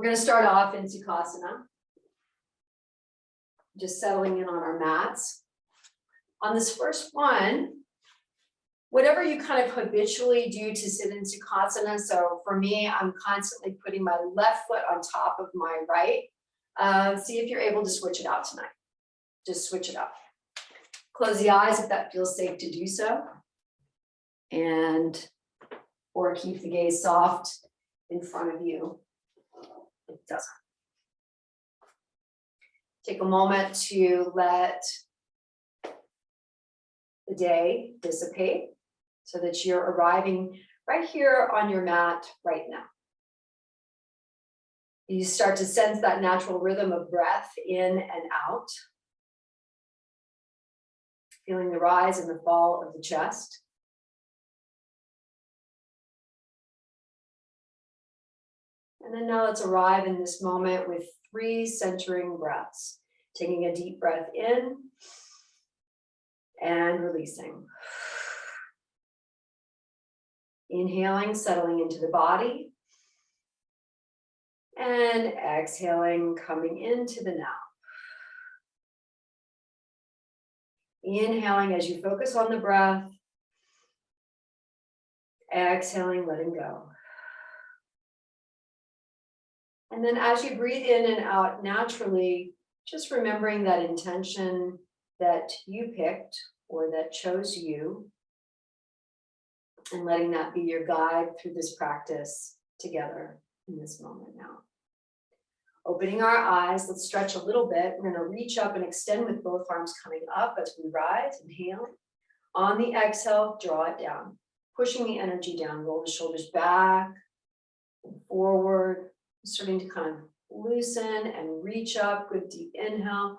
We're going to start off in Sukhasana. Just settling in on our mats. On this first one, whatever you kind of habitually do to sit in Sukhasana. So for me, I'm constantly putting my left foot on top of my right. See if you're able to switch it out tonight. Just switch it up. Close the eyes if that feels safe to do so. Or keep the gaze soft in front of you. It doesn't. Take a moment to let the day dissipate so that you're arriving right here on your mat right now. You start to sense that natural rhythm of breath in and out. Feeling the rise and the fall of the chest. And then now let's arrive in this moment with 3 centering breaths. Taking a deep breath in and releasing. Inhaling, settling into the body. And exhaling, coming into the now. Inhaling as you focus on the breath. Exhaling, letting go. And then as you breathe in and out naturally, just remembering that intention that you picked or that chose you, and letting that be your guide through this practice together in this moment now. Opening our eyes, let's stretch a little bit. We're going to reach up and extend with both arms coming up as we rise, inhaling. On the exhale, draw it down, pushing the energy down, roll the shoulders back and forward, starting to kind of loosen and reach up. Good deep inhale.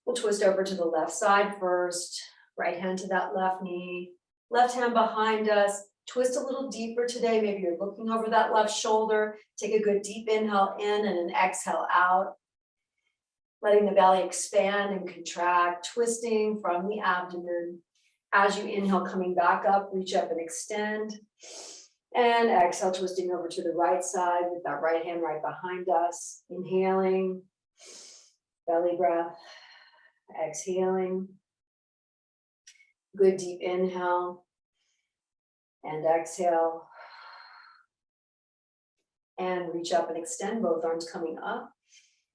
We'll twist over to the left side first, right hand to that left knee, left hand behind us. Twist a little deeper today. Maybe you're looking over that left shoulder. Take a good deep inhale in and an exhale out. Letting the belly expand and contract, twisting from the abdomen. As you inhale, coming back up, reach up and extend. And exhale, twisting over to the right side with that right hand right behind us. Inhaling, belly breath, exhaling. Good deep inhale and exhale. And reach up and extend, both arms coming up.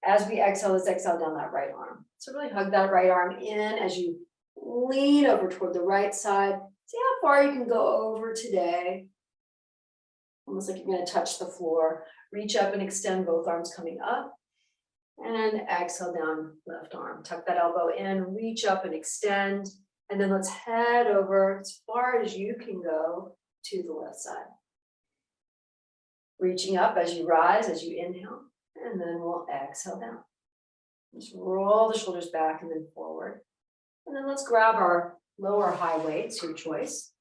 As we exhale, let's exhale down that right arm. So really hug that right arm in as you lean over toward the right side. See how far you can go over today. Almost like you're going to touch the floor. Reach up and extend, both arms coming up. And exhale down left arm. Tuck that elbow in, reach up and extend. And then let's head over as far as you can go to the left side. Reaching up as you rise, as you inhale. And then we'll exhale down. Just roll the shoulders back and then forward. And then let's grab our lower high weights, your choice.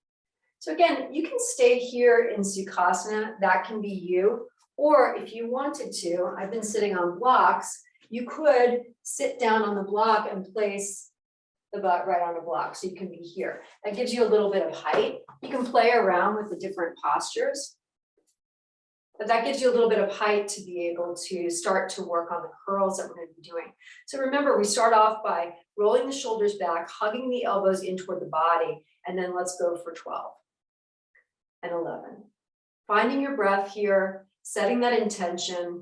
So again, you can stay here in Sukhasana, that can be you. Or if you wanted to, I've been sitting on blocks, you could sit down on the block and place the butt right on a block so you can be here. That gives you a little bit of height. You can play around with the different postures, but that gives you a little bit of height to be able to start to work on the curls that we're going to be doing. So remember, we start off by rolling the shoulders back, hugging the elbows in toward the body, and then let's go for 12. And 11. Finding your breath here, setting that intention.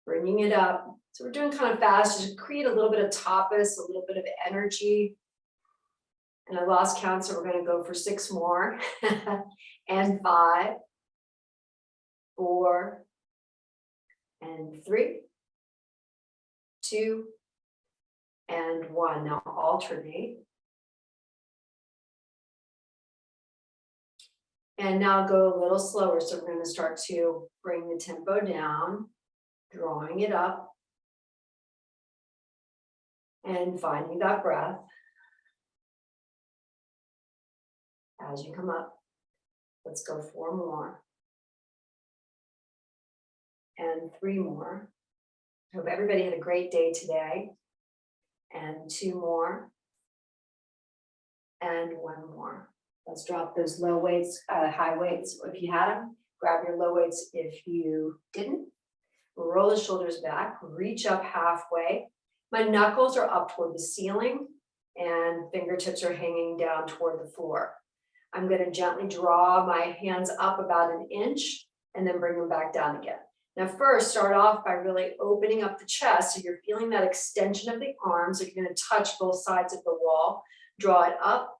Bringing it up. So we're doing kind of fast, just create a little bit of tapas, a little bit of energy. And I lost count, so we're going to go for 6 more. And 5, 4, and 3, 2, and 1. Now alternate. And now go a little slower. So we're going to start to bring the tempo down, drawing it up, and finding that breath as you come up. Let's go 4 more. And 3 more. Hope everybody had a great day today. And 2 more. And 1 more. Let's drop those low weights, high weights if you had them. Grab your low weights if you didn't. Roll the shoulders back, reach up halfway. My knuckles are up toward the ceiling and fingertips are hanging down toward the floor. I'm going to gently draw my hands up about an inch and then bring them back down again. Now first, start off by really opening up the chest so you're feeling that extension of the arms. So you're going to touch both sides of the wall, draw it up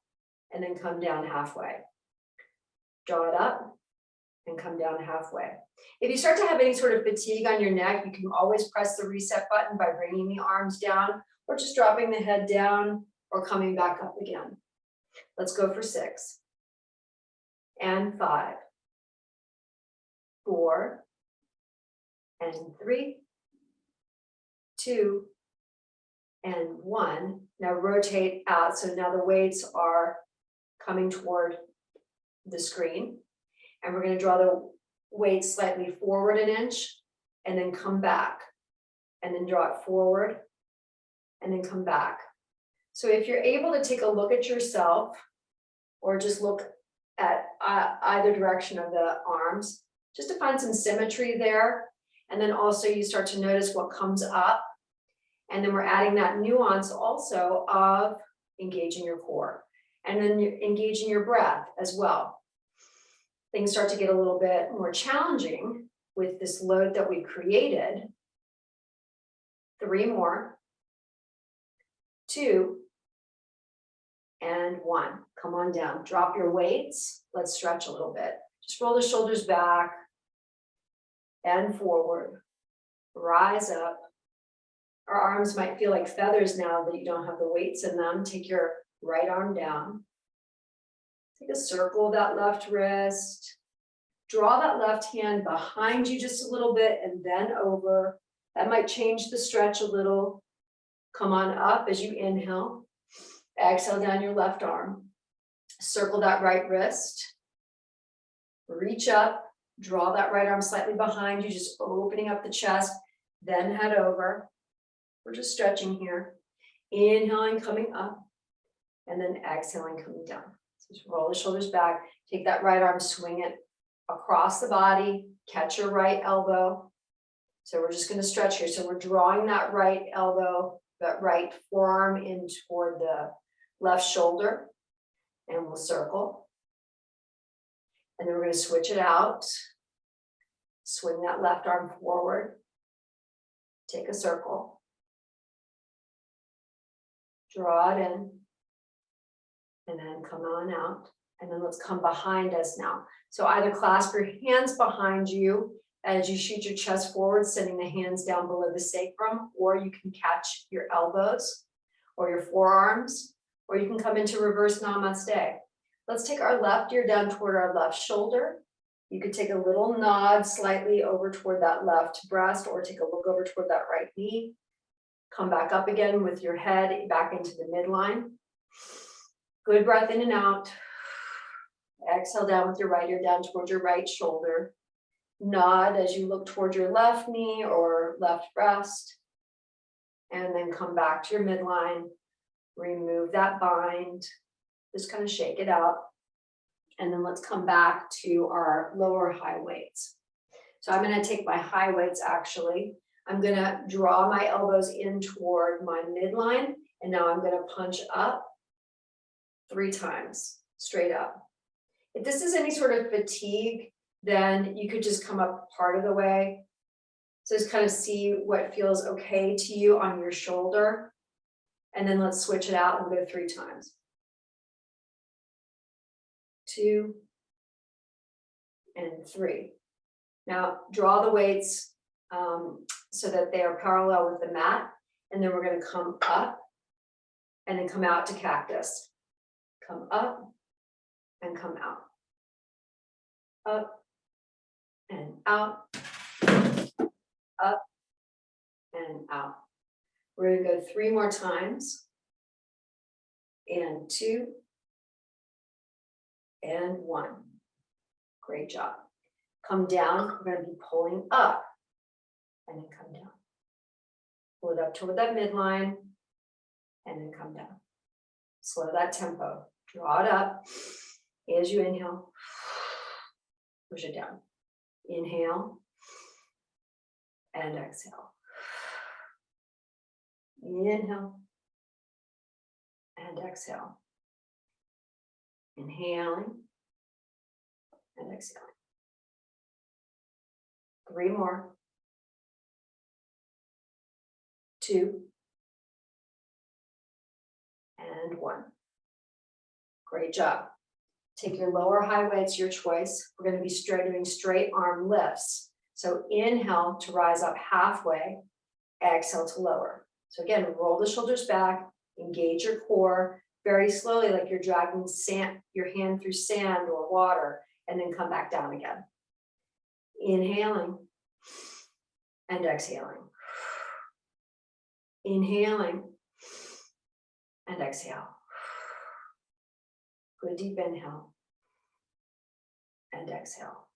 and then come down halfway. Draw it up and come down halfway. If you start to have any sort of fatigue on your neck, you can always press the reset button by bringing the arms down or just dropping the head down or coming back up again. Let's go for 6 and 5, 4 and 3, 2 and 1. Now rotate out. So now the weights are coming toward the screen. And we're going to draw the weight slightly forward an inch and then come back and then draw it forward and then come back. So if you're able to take a look at yourself or just look at either direction of the arms, just to find some symmetry there. And then also you start to notice what comes up. And then we're adding that nuance also of engaging your core and then you're engaging your breath as well. Things start to get a little bit more challenging with this load that we created. 3 more, 2 and 1. Come on down, drop your weights. Let's stretch a little bit. Just roll the shoulders back and forward, rise up. Our arms might feel like feathers now that you don't have the weights in them. Take your right arm down. Take a circle of that left wrist. Draw that left hand behind you just a little bit and then over. That might change the stretch a little. Come on up as you inhale. Exhale down your left arm. Circle that right wrist. Reach up. Draw that right arm slightly behind you, just opening up the chest. Then head over. We're just stretching here. Inhaling, coming up. And then exhaling, coming down. Just roll the shoulders back, take that right arm, swing it across the body, catch your right elbow. So we're just going to stretch here. So we're drawing that right elbow, that right forearm in toward the left shoulder, and we'll circle. And then we're going to switch it out. Swing that left arm forward. Take a circle. Draw it in. And then come on out. And then let's come behind us now. So either clasp your hands behind you as you shoot your chest forward, sending the hands down below the sacrum, or you can catch your elbows or your forearms, or you can come into reverse namaste. Let's take our left ear down toward our left shoulder. You could take a little nod slightly over toward that left breast, or take a look over toward that right knee. Come back up again with your head back into the midline. Good breath in and out. Exhale down with your right ear down towards your right shoulder. Nod as you look toward your left knee or left breast. And then come back to your midline. Remove that bind. Just kind of shake it out. And then let's come back to our lower high weights. So I'm going to take my high weights actually. I'm going to draw my elbows in toward my midline. And now I'm going to punch up 3 times, straight up. If this is any sort of fatigue, then you could just come up part of the way. So just kind of see what feels okay to you on your shoulder. And then let's switch it out and go 3 times. 2 and 3. Now draw the weights so that they are parallel with the mat. And then we're going to come up and then come out to cactus. Come up and come out. Up and out. Up and out. We're going to go 3 more times. And 2 and 1. Great job. Come down. We're going to be pulling up and then come down. Pull it up toward that midline and then come down. Slow that tempo. Draw it up. As you inhale, push it down. Inhale and exhale. Inhale and exhale. Inhaling and exhaling. 3 more. 2 and 1. Great job. Take your lower high weights, your choice. We're going to be doing straight arm lifts. So inhale to rise up halfway, exhale to lower. So again, roll the shoulders back, engage your core very slowly, like you're dragging your hand through sand or water, and then come back down again. Inhaling and exhaling. Inhaling and exhale. Good deep inhale and exhale.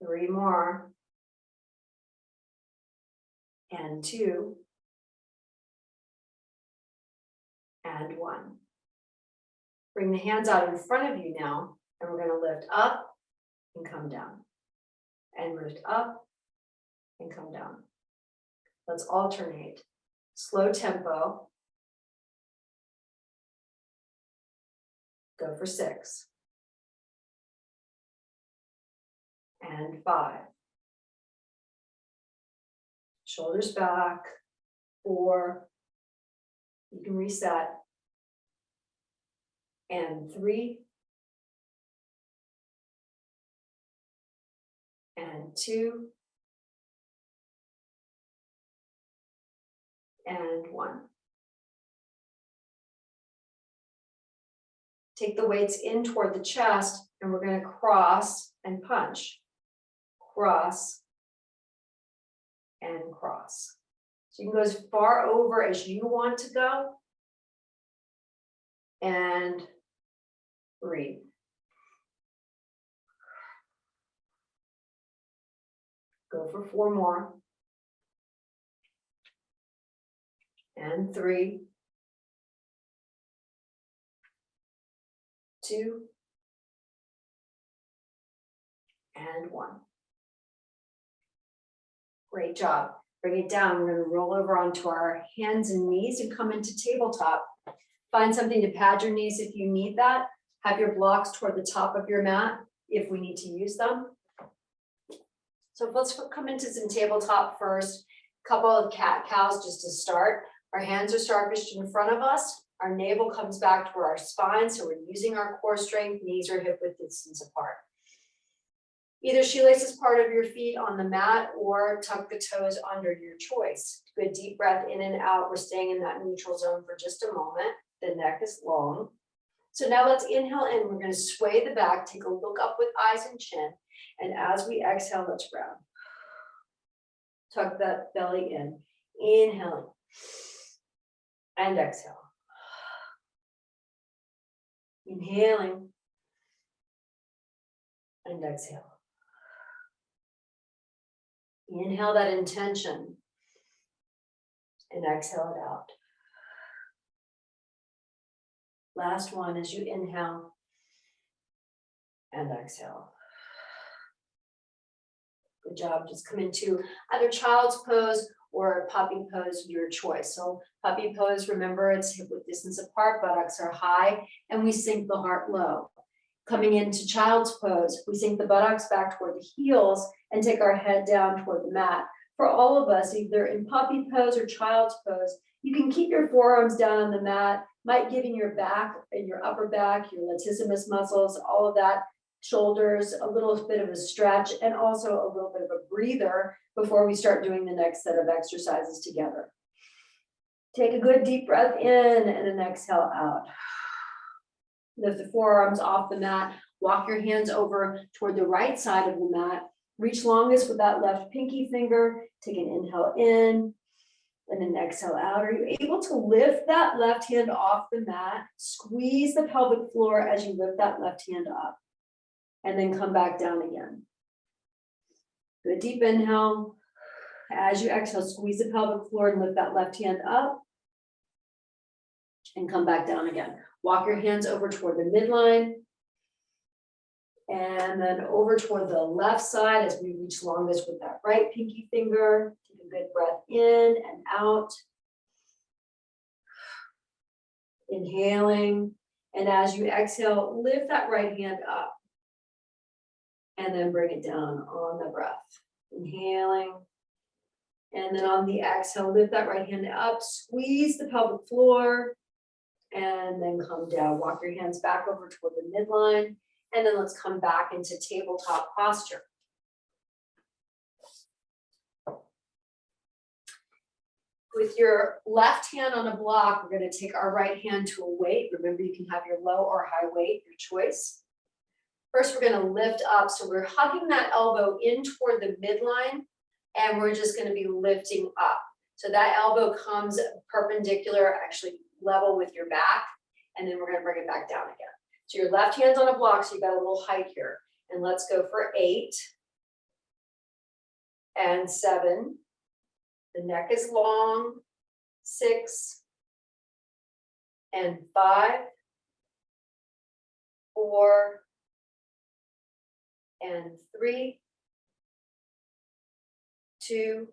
3 more. And 2 and 1. Bring the hands out in front of you now, and we're going to lift up and come down. And lift up and come down. Let's alternate. Slow tempo. Go for 6. And 5. Shoulders back. 4. You can reset. And 3. And 2. And 1. Take the weights in toward the chest, and we're going to cross and punch. Cross and cross. So you can go as far over as you want to go. And breathe. Go for 4 more. And 3. 2. And 1. Great job. Bring it down. We're going to roll over onto our hands and knees and come into tabletop. Find something to pad your knees if you need that. Have your blocks toward the top of your mat if we need to use them. So let's come into some tabletop first. A couple of cat-cows just to start. Our hands are starfish in front of us. Our navel comes back toward our spine, so we're using our core strength. Knees are hip width distance apart. Either shoelace is part of your feet on the mat or tuck the toes under, your choice. Good deep breath in and out. We're staying in that neutral zone for just a moment. The neck is long. So now let's inhale in. We're going to sway the back, take a look up with eyes and chin. And as we exhale, let's round. Tuck that belly in. Inhaling and exhale. Inhaling and exhale. Inhale that intention and exhale it out. Last one as you inhale and exhale. Good job. Just come into either child's pose or puppy pose, your choice. So puppy pose, remember it's hip width distance apart, buttocks are high, and we sink the heart low. Coming into child's pose, we sink the buttocks back toward the heels and take our head down toward the mat. For all of us, either in puppy pose or child's pose, you can keep your forearms down on the mat, might give in your back and your upper back, your latissimus muscles, all of that, shoulders, a little bit of a stretch, and also a little bit of a breather before we start doing the next set of exercises together. Take a good deep breath in and an exhale out. Lift the forearms off the mat. Walk your hands over toward the right side of the mat. Reach longest with that left pinky finger. Take an inhale in and an exhale out. Are you able to lift that left hand off the mat? Squeeze the pelvic floor as you lift that left hand up. And then come back down again. Good deep inhale. As you exhale, squeeze the pelvic floor and lift that left hand up. And come back down again. Walk your hands over toward the midline. And then over toward the left side as we reach longest with that right pinky finger. Take a good breath in and out. Inhaling. And as you exhale, lift that right hand up. And then bring it down on the breath. Inhaling. And then on the exhale, lift that right hand up. Squeeze the pelvic floor. And then come down. Walk your hands back over toward the midline. And then let's come back into tabletop posture. With your left hand on a block, we're going to take our right hand to a weight. Remember, you can have your low or high weight, your choice. First, we're going to lift up. So we're hugging that elbow in toward the midline, and we're just going to be lifting up. So that elbow comes perpendicular, actually level with your back, and then we're going to bring it back down again. So your left hand's on a block, so you've got a little height here. And let's go for 8 and 7. The neck is long. 6 and 5, 4 and 3, 2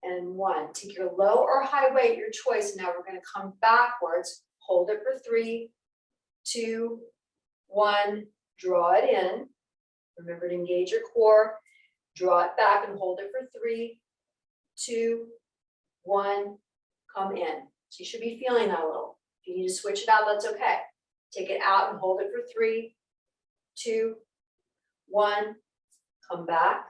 and 1. Take your low or high weight, your choice. Now we're going to come backwards. Hold it for 3, 2, 1. Draw it in. Remember to engage your core. Draw it back and hold it for 3, 2, 1. Come in. So you should be feeling that a little. If you need to switch it out, that's okay. Take it out and hold it for 3, 2, 1. Come back.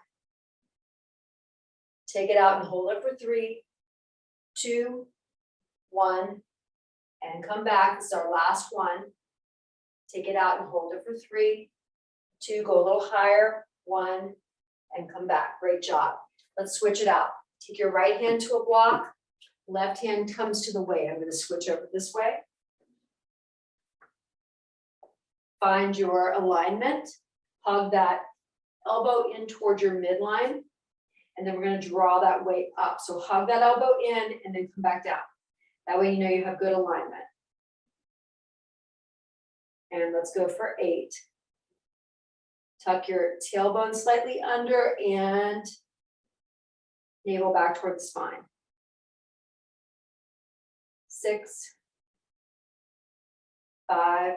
Take it out and hold it for 3, 2, 1. And come back. This is our last one. Take it out and hold it for 3, 2. Go a little higher. 1. And come back. Great job. Let's switch it out. Take your right hand to a block. Left hand comes to the weight. I'm going to switch over this way. Find your alignment. Hug that elbow in toward your midline. And then we're going to draw that weight up. So hug that elbow in and then come back down. That way you know you have good alignment. And let's go for 8. Tuck your tailbone slightly under and navel back toward the spine. 6, 5,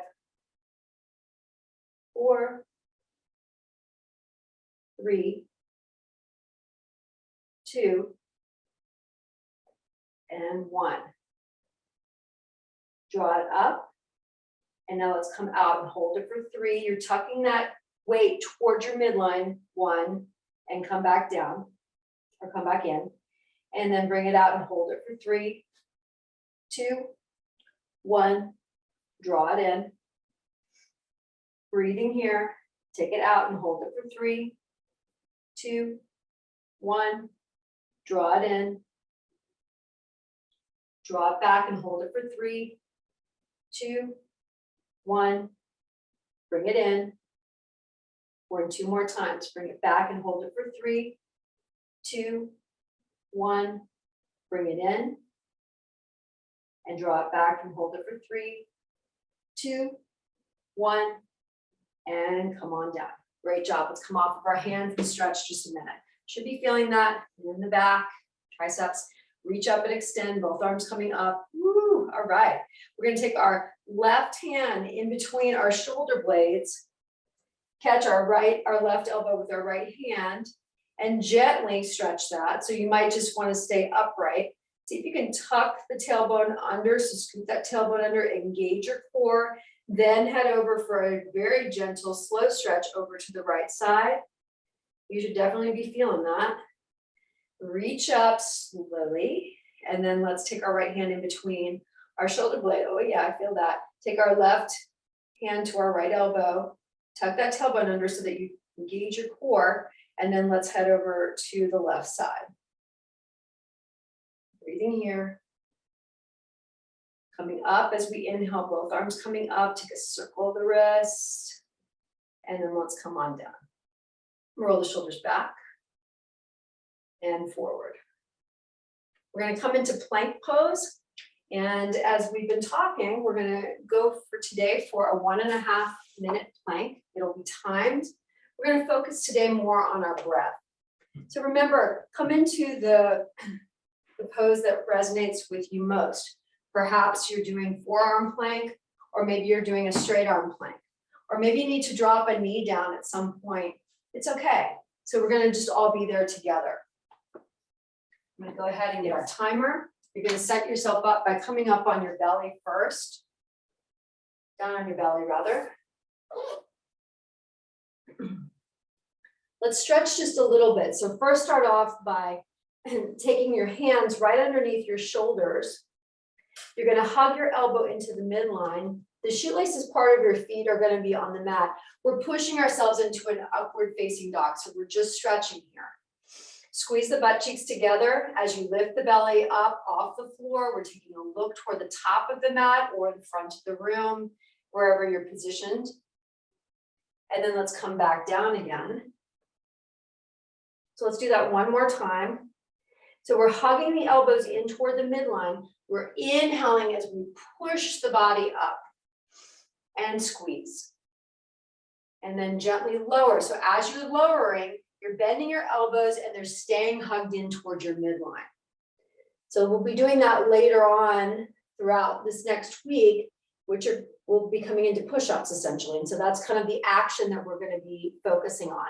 4, 3, 2, and 1. Draw it up. And now let's come out and hold it for 3. You're tucking that weight towards your midline. 1, and come back down, or come back in. And then bring it out and hold it for 3, 2, 1. Draw it in. Breathing here. Take it out and hold it for 3, 2, 1. Draw it in. Draw it back and hold it for 3, 2, 1. Bring it in. Or 2 more times. Bring it back and hold it for 3, 2, 1. Bring it in. And draw it back and hold it for 3, 2, 1. And come on down. Great job. Let's come off of our hands and stretch just a minute. Should be feeling that in the back, triceps. Reach up and extend, both arms coming up. Woo, all right. We're going to take our left hand in between our shoulder blades, catch our left elbow with our right hand, and gently stretch that. So you might just want to stay upright. See if you can tuck the tailbone under. So scoop that tailbone under, engage your core, then head over for a very gentle, slow stretch over to the right side. You should definitely be feeling that. Reach up slowly, and then let's take our right hand in between our shoulder blade. Oh yeah, I feel that. Take our left hand to our right elbow, tuck that tailbone under so that you engage your core, and then let's head over to the left side. Breathing here. Coming up as we inhale, both arms coming up, take a circle of the wrist, and then let's come on down. Roll the shoulders back and forward. We're going to come into plank pose. And as we've been talking, we're gonna go for today for a 1.5 minute plank. It'll be timed. We're gonna focus today more on our breath. So remember, come into the pose that resonates with you most. Perhaps you're doing forearm plank, or maybe you're doing a straight arm plank, or maybe you need to drop a knee down at some point. It's okay. So we're gonna just all be there together. I'm gonna go ahead and get our timer. You're gonna set yourself up by coming up on your belly first. Down on your belly, rather. Let's stretch just a little bit. So first start off by taking your hands right underneath your shoulders. You're gonna hug your elbow into the midline. The shoelaces part of your feet are gonna be on the mat. We're pushing ourselves into an upward facing dog, so we're just stretching here. Squeeze the butt cheeks together as you lift the belly up off the floor. We're taking a look toward the top of the mat or the front of the room, wherever you're positioned. And then let's come back down again. So let's do that one more time. So we're hugging the elbows in toward the midline. We're inhaling as we push the body up and squeeze. And then gently lower. So as you're lowering, you're bending your elbows and they're staying hugged in toward your midline. So we'll be doing that later on throughout this next week, which we'll be coming into push-ups essentially. And so that's kind of the action that we're going to be focusing on.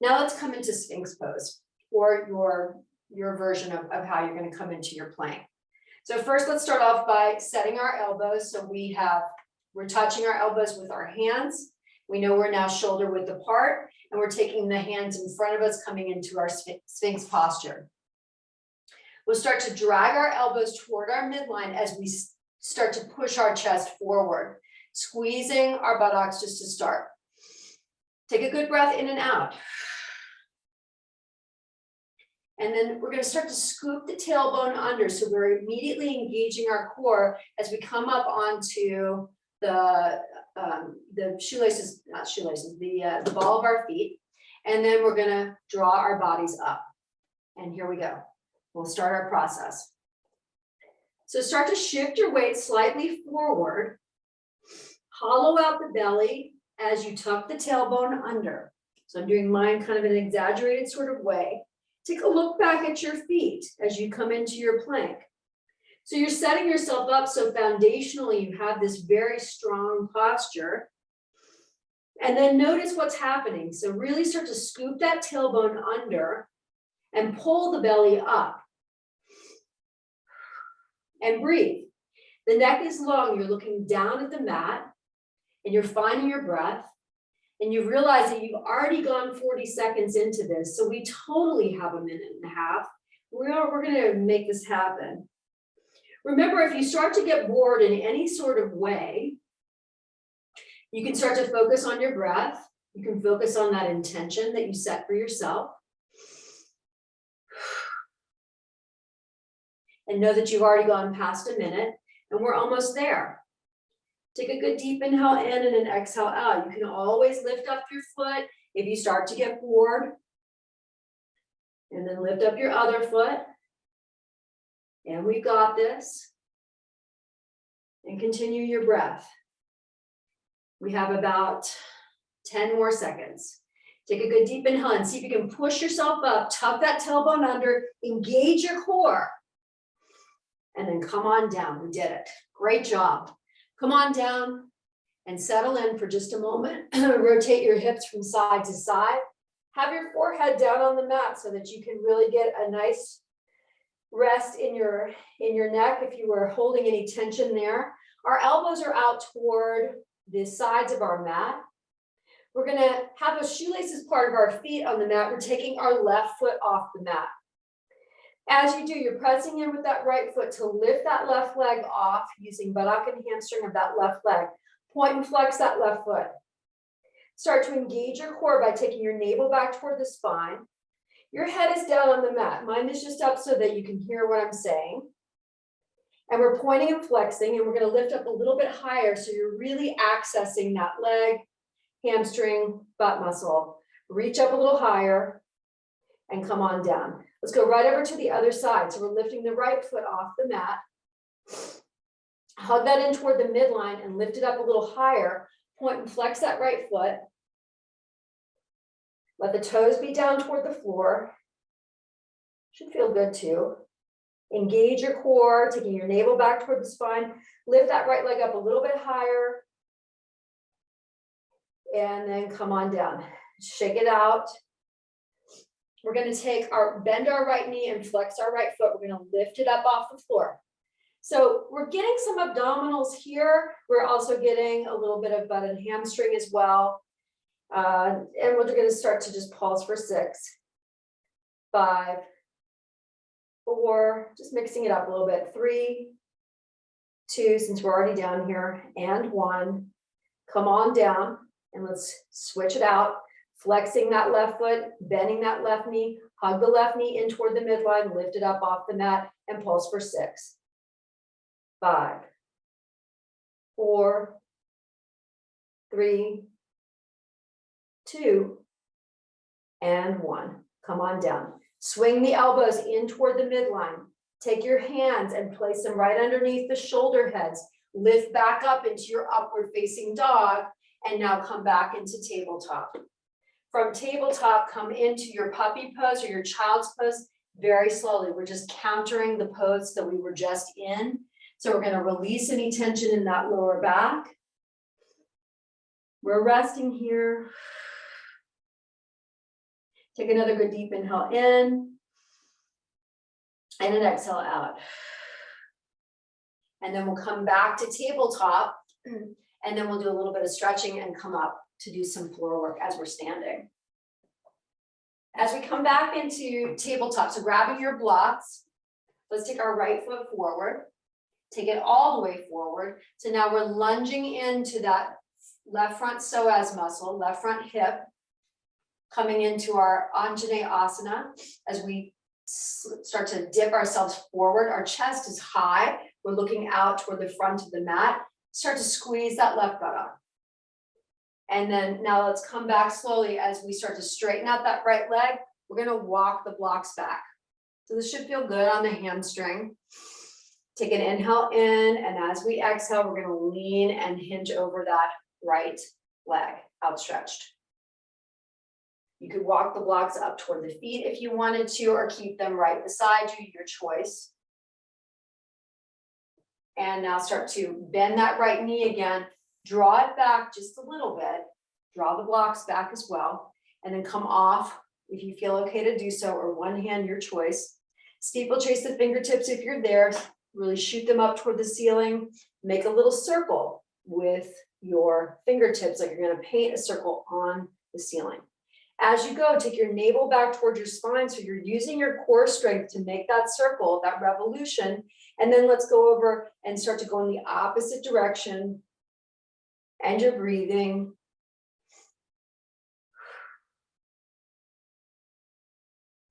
Now let's come into Sphinx pose, or your version of how you're going to come into your plank. So first, let's start off by setting our elbows. So we're touching our elbows with our hands. We know we're now shoulder width apart, and we're taking the hands in front of us, coming into our Sphinx posture. We'll start to drag our elbows toward our midline as we start to push our chest forward, squeezing our buttocks just to start. Take a good breath in and out. And then we're going to start to scoop the tailbone under. So we're immediately engaging our core as we come up onto the shoelaces, not shoelaces, the ball of our feet. And then we're going to draw our bodies up. And here we go. We'll start our process. So start to shift your weight slightly forward. Hollow out the belly as you tuck the tailbone under. So I'm doing mine kind of in an exaggerated sort of way. Take a look back at your feet as you come into your plank. So you're setting yourself up so foundationally you have this very strong posture. And then notice what's happening. So really start to scoop that tailbone under and pull the belly up. And breathe. The neck is long. You're looking down at the mat and you're finding your breath. And you realize that you've already gone 40 seconds into this. So we totally have 1.5 minutes. We're going to make this happen. Remember, if you start to get bored in any sort of way, you can start to focus on your breath. You can focus on that intention that you set for yourself. And know that you've already gone past 1 minute and we're almost there. Take a good deep inhale in and an exhale out. You can always lift up your foot if you start to get bored. And then lift up your other foot. And we've got this. And continue your breath. We have about 10 more seconds. Take a good deep inhale and see if you can push yourself up, tuck that tailbone under, engage your core. And then come on down. We did it. Great job. Come on down and settle in for just a moment. Rotate your hips from side to side. Have your forehead down on the mat so that you can really get a nice rest in your neck if you were holding any tension there. Our elbows are out toward the sides of our mat. We're going to have a shoelaces part of our feet on the mat. We're taking our left foot off the mat. As you do, you're pressing in with that right foot to lift that left leg off using buttock and hamstring of that left leg. Point and flex that left foot. Start to engage your core by taking your navel back toward the spine. Your head is down on the mat. Mine is just up so that you can hear what I'm saying. And we're pointing and flexing, and we're going to lift up a little bit higher so you're really accessing that leg, hamstring, butt muscle. Reach up a little higher and come on down. Let's go right over to the other side. So we're lifting the right foot off the mat. Hug that in toward the midline and lift it up a little higher. Point and flex that right foot. Let the toes be down toward the floor. Should feel good too. Engage your core, taking your navel back toward the spine. Lift that right leg up a little bit higher. And then come on down. Shake it out. We're going to bend our right knee and flex our right foot. We're going to lift it up off the floor. So we're getting some abdominals here. We're also getting a little bit of butt and hamstring as well. And we're going to start to just pause for 6, 5, 4, just mixing it up a little bit. 3, 2, since we're already down here, and 1. Come on down and let's switch it out. Flexing that left foot, bending that left knee, hug the left knee in toward the midline, lift it up off the mat and pulse for 6, 5, 4, 3, 2, and 1. Come on down. Swing the elbows in toward the midline. Take your hands and place them right underneath the shoulder heads. Lift back up into your upward facing dog, and now come back into tabletop. From tabletop, come into your puppy pose or your child's pose very slowly. We're just countering the pose that we were just in. So we're going to release any tension in that lower back. We're resting here. Take another good deep inhale in and an exhale out. And then we'll come back to tabletop, and then we'll do a little bit of stretching and come up to do some floor work as we're standing. As we come back into tabletop, so grabbing your blocks, let's take our right foot forward, take it all the way forward. So now we're lunging into that left front psoas muscle, left front hip, coming into our Anjaneyasana as we start to dip ourselves forward. Our chest is high. We're looking out toward the front of the mat. Start to squeeze that left buttock. And then now let's come back slowly as we start to straighten out that right leg. We're going to walk the blocks back. So this should feel good on the hamstring. Take an inhale in, and as we exhale, we're going to lean and hinge over that right leg outstretched. You could walk the blocks up toward the feet if you wanted to, or keep them right beside you, your choice. And now start to bend that right knee again. Draw it back just a little bit. Draw the blocks back as well. And then come off if you feel okay to do so, or one hand, your choice. Steeplechase the fingertips if you're there. Really shoot them up toward the ceiling. Make a little circle with your fingertips, like you're going to paint a circle on the ceiling. As you go, take your navel back towards your spine, so you're using your core strength to make that circle, that revolution. And then let's go over and start to go in the opposite direction. And you're breathing.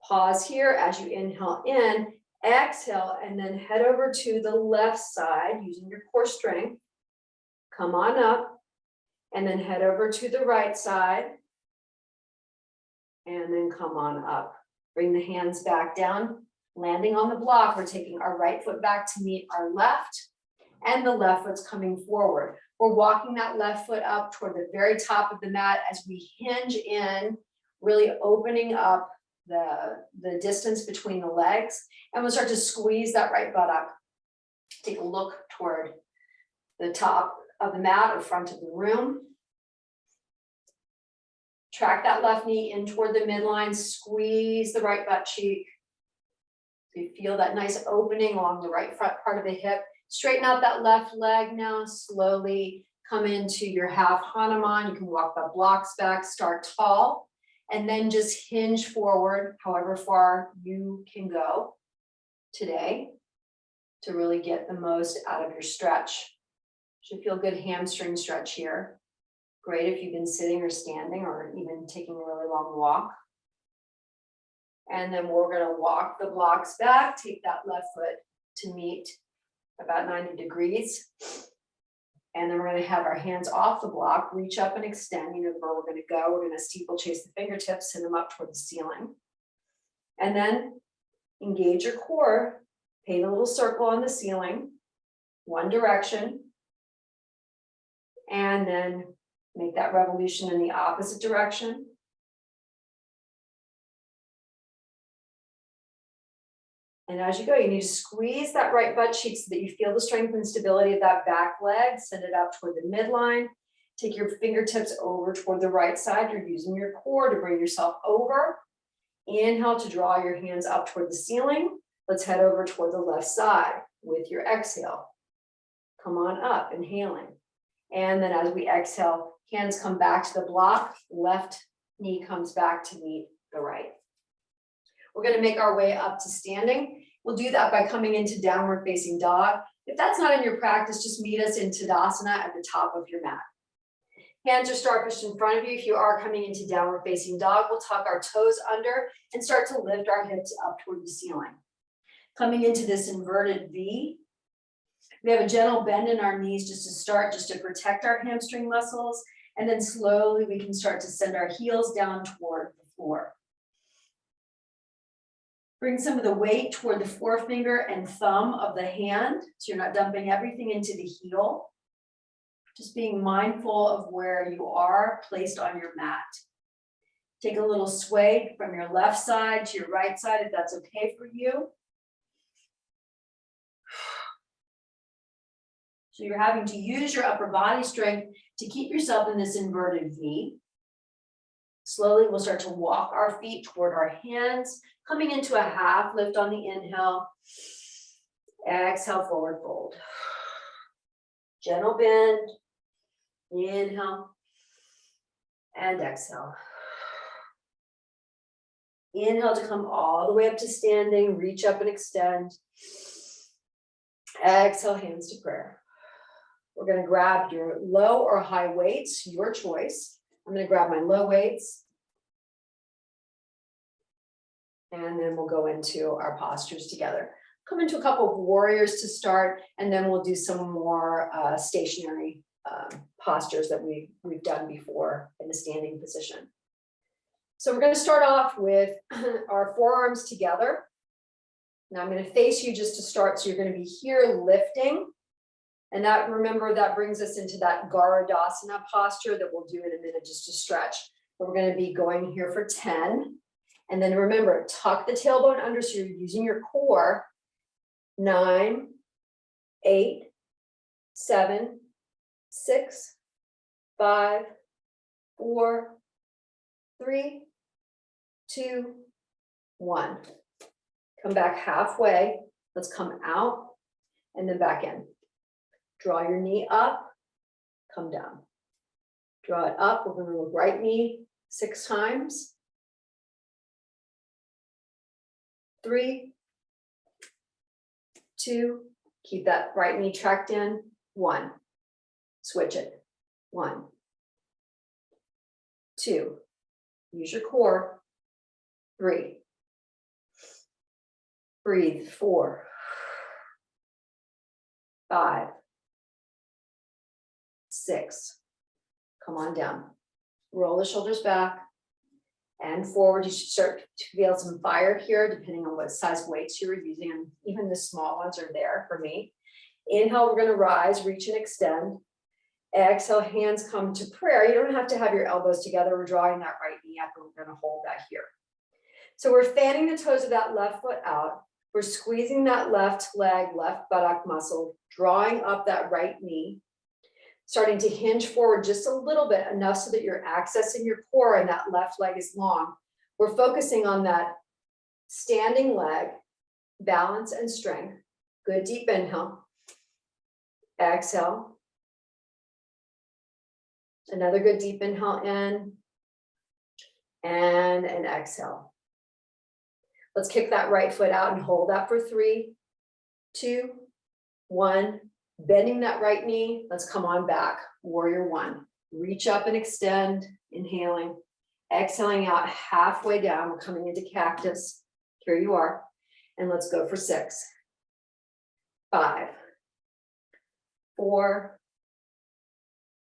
Pause here as you inhale in, exhale, and then head over to the left side using your core strength. Come on up, and then head over to the right side. And then come on up. Bring the hands back down, landing on the block. We're taking our right foot back to meet our left, and the left foot's coming forward. We're walking that left foot up toward the very top of the mat as we hinge in, really opening up the distance between the legs. And we'll start to squeeze that right butt up. Take a look toward the top of the mat or front of the room. Track that left knee in toward the midline, squeeze the right butt cheek. So you feel that nice opening along the right front part of the hip. Straighten out that left leg now, slowly come into your half Hanuman. You can walk the blocks back, start tall, and then just hinge forward however far you can go today to really get the most out of your stretch. Should feel good hamstring stretch here. Great if you've been sitting or standing or even taking a really long walk. And then we're going to walk the blocks back, take that left foot to meet about 90 degrees. And then we're going to have our hands off the block, reach up and extend. You know where we're going to go. We're going to steeplechase the fingertips, send them up toward the ceiling. And then engage your core, paint a little circle on the ceiling. one direction. And then make that revolution in the opposite direction. And as you go, you need to squeeze that right butt cheek so that you feel the strength and stability of that back leg. Send it out toward the midline. Take your fingertips over toward the right side. You're using your core to bring yourself over. Inhale to draw your hands up toward the ceiling. Let's head over toward the left side with your exhale. Come on up, inhaling. And then as we exhale, hands come back to the block. Left knee comes back to meet the right. We're going to make our way up to standing. We'll do that by coming into downward facing dog. If that's not in your practice, just meet us in Tadasana at the top of your mat. Hands are starfished in front of you. If you are coming into downward facing dog, we'll tuck our toes under and start to lift our hips up toward the ceiling. Coming into this inverted V, we have a gentle bend in our knees just to start, just to protect our hamstring muscles. And then slowly we can start to send our heels down toward the floor. Bring some of the weight toward the forefinger and thumb of the hand, so you're not dumping everything into the heel. Just being mindful of where you are placed on your mat. Take a little sway from your left side to your right side, if that's okay for you. So you're having to use your upper body strength to keep yourself in this inverted V. Slowly, we'll start to walk our feet toward our hands, coming into a half lift on the inhale. Exhale, forward fold. Gentle bend. Inhale. And exhale. Inhale to come all the way up to standing. Reach up and extend. Exhale, hands to prayer. We're going to grab your low or high weights, your choice. I'm going to grab my low weights. And then we'll go into our postures together. Come into a couple of warriors to start, and then we'll do some more stationary postures that we've done before in the standing position. So we're going to start off with our forearms together. Now I'm going to face you just to start. So you're going to be here lifting. And that, remember, that brings us into that Garudasana posture that we'll do in a minute just to stretch. But we're going to be going here for 10. And then remember, tuck the tailbone under so you're using your core. 9, 8, 7, 6, 5, 4, 3, 2, 1. Come back halfway. Let's come out and then back in. Draw your knee up, come down. Draw it up. We're going to move right knee 6 times. 3, 2, keep that right knee tracked in. 1, switch it. 1, 2, use your core. 3, breathe. 4, 5, 6, come on down. Roll the shoulders back and forward. You should start to feel some fire here, depending on what size weights you were using. And even the small ones are there for me. Inhale, we're going to rise, reach and extend. Exhale, hands come to prayer. You don't have to have your elbows together. We're drawing that right knee up and we're going to hold that here. So we're fanning the toes of that left foot out. We're squeezing that left leg, left buttock muscle, drawing up that right knee. Starting to hinge forward just a little bit, enough so that you're accessing your core and that left leg is long. We're focusing on that standing leg, balance and strength. Good deep inhale. Exhale. Another good deep inhale in. And an exhale. Let's kick that right foot out and hold that for 3, 2, 1. Bending that right knee, let's come on back. Warrior 1. Reach up and extend, inhaling, exhaling out halfway down. We're coming into cactus. Here you are. And let's go for 6, 5, 4,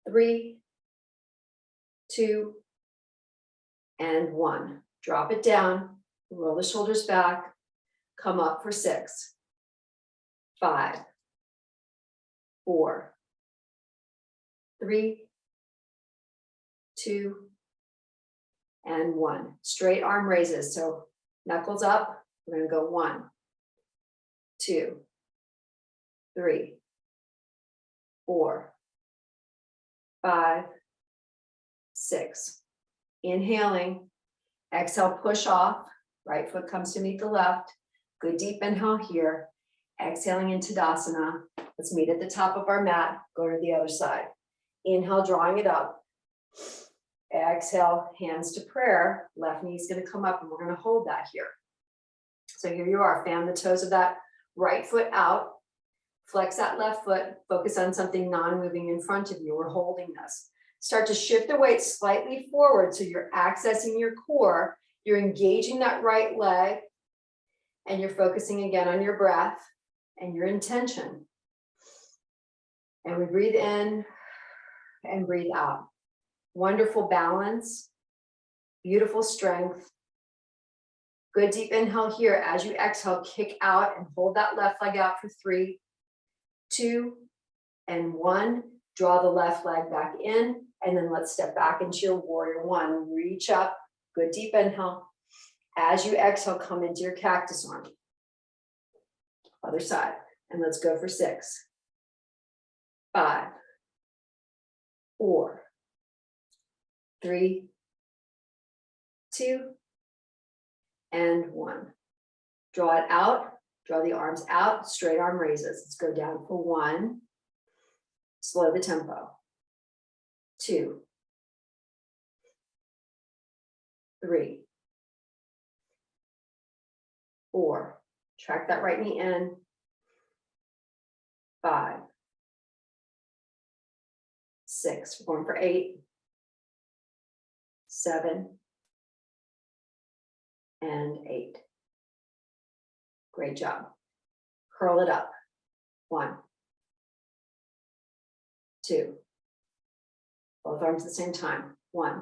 3, 2, and 1. Drop it down, roll the shoulders back, come up for 6, 5, 4, 3, 2, and 1. Straight arm raises. So knuckles up. We're going to go 1, 2, 3, 4, 5, 6. Inhaling. Exhale, push off. Right foot comes to meet the left. Good deep inhale here. Exhaling into Tadasana. Let's meet at the top of our mat. Go to the other side. Inhale, drawing it up. Exhale, hands to prayer. Left knee is going to come up and we're going to hold that here. So here you are. Fan the toes of that right foot out. Flex that left foot. Focus on something non-moving in front of you. We're holding this. Start to shift the weight slightly forward so you're accessing your core. You're engaging that right leg and you're focusing again on your breath and your intention. And we breathe in and breathe out. Wonderful balance, beautiful strength. Good deep inhale here. As you exhale, kick out and hold that left leg out for 3, 2, and 1. Draw the left leg back in, and then let's step back into your warrior 1. Reach up, good deep inhale. As you exhale, come into your cactus arm. Other side, and let's go for 6, 5, 4, 3, 2, and 1. Draw it out, draw the arms out, straight arm raises. Let's go down for 1. Slow the tempo. 2, 3, 4. Track that right knee in. 5, 6. We're going for 8, 7, and 8. Great job. Curl it up. 1, 2. Both arms at the same time. 1,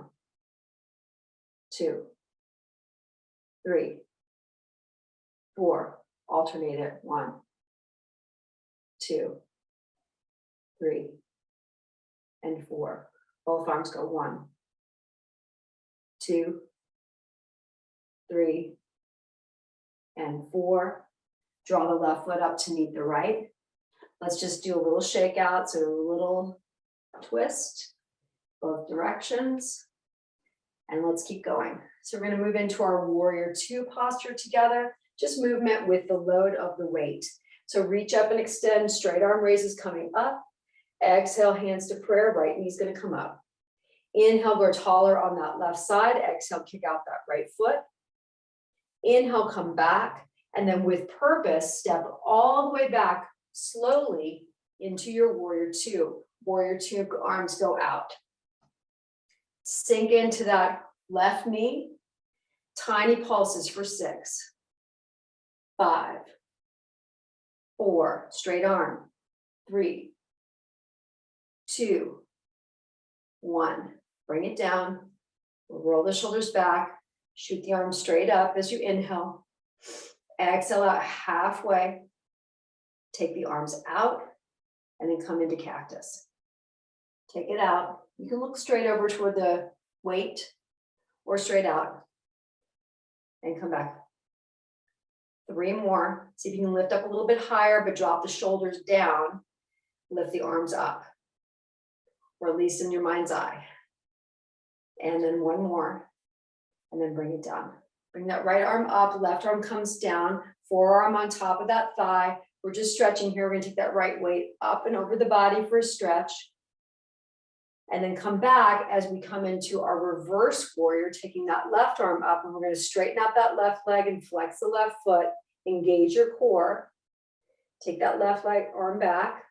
2, 3, 4. Alternate it. 1, 2, 3, and 4. Both arms go 1, 2, 3, and 4. Draw the left foot up to meet the right. Let's just do a little shake out. So a little twist, both directions. And let's keep going. So we're going to move into our warrior 2 posture together. Just movement with the load of the weight. So reach up and extend, straight arm raises coming up. Exhale, hands to prayer, right knee's going to come up. Inhale, go taller on that left side. Exhale, kick out that right foot. Inhale, come back. And then with purpose, step all the way back slowly into your warrior 2. Warrior 2 arms go out. Sink into that left knee. Tiny pulses for 6, 5, 4, straight arm, 3, 2, 1. Bring it down. Roll the shoulders back. Shoot the arms straight up as you inhale. Exhale out halfway. Take the arms out and then come into cactus. Take it out. You can look straight over toward the weight or straight out and come back. 3 more. See if you can lift up a little bit higher, but drop the shoulders down. Lift the arms up, or at least in your mind's eye. And then 1 more, and then bring it down. Bring that right arm up, left arm comes down, forearm on top of that thigh. We're just stretching here. We're going to take that right weight up and over the body for a stretch. And then come back as we come into our reverse warrior, taking that left arm up, and we're going to straighten out that left leg and flex the left foot. Engage your core. Take that left leg arm back.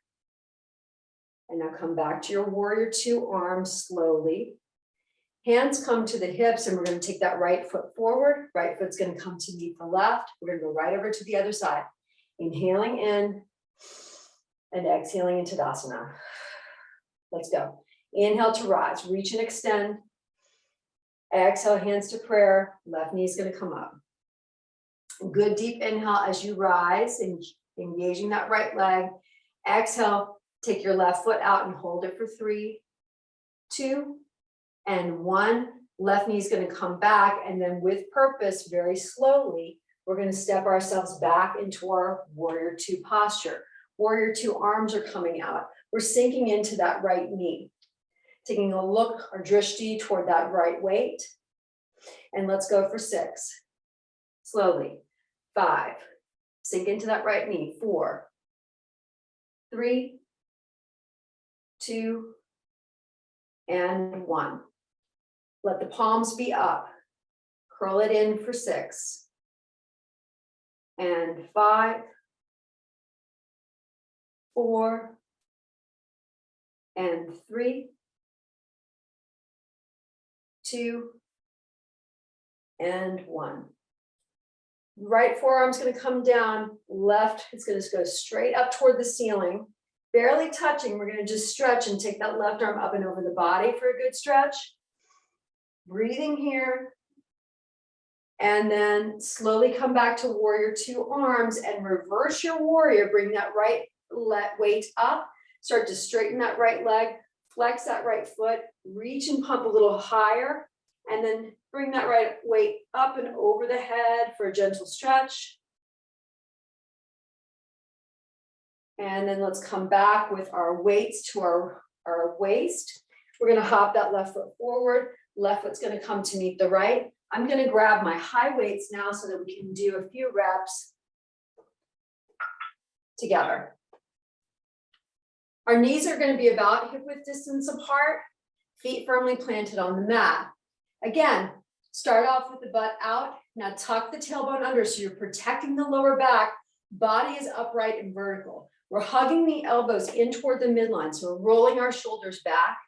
And now come back to your warrior 2 arms slowly. Hands come to the hips, and we're going to take that right foot forward. Right foot's going to come to meet the left. We're going to go right over to the other side. Inhaling in and exhaling into Tadasana. Let's go. Inhale to rise, reach and extend. Exhale, hands to prayer. Left knee is going to come up. Good deep inhale as you rise, and engaging that right leg. Exhale, Take your left foot out and hold it for 3, 2, and 1. Left knee is going to come back, and then with purpose, very slowly, we're going to step ourselves back into our warrior 2 posture. Warrior 2 arms are coming out. We're sinking into that right knee. Taking a look or drishti toward that right weight. And let's go for 6. Slowly. 5. Sink into that right knee. 4, 3, 2, and 1. Let the palms be up. Curl it in for 6. And 5, 4, and 3, 2, and 1. Right forearm's going to come down, left is going to go straight up toward the ceiling, barely touching. We're going to just stretch and take that left arm up and over the body for a good stretch. Breathing here. And then slowly come back to warrior 2 arms and reverse your warrior. Bring that right weight up. Start to straighten that right leg, flex that right foot, reach and pump a little higher, and then bring that right weight up and over the head for a gentle stretch. And then let's come back with our weights to our waist. We're going to hop that left foot forward. Left foot's going to come to meet the right. I'm going to grab my high weights now so that we can do a few reps together. Our knees are going to be about hip width distance apart, feet firmly planted on the mat. Again, start off with the butt out. Now tuck the tailbone under so you're protecting the lower back. Body is upright and vertical. We're hugging the elbows in toward the midline. So we're rolling our shoulders back.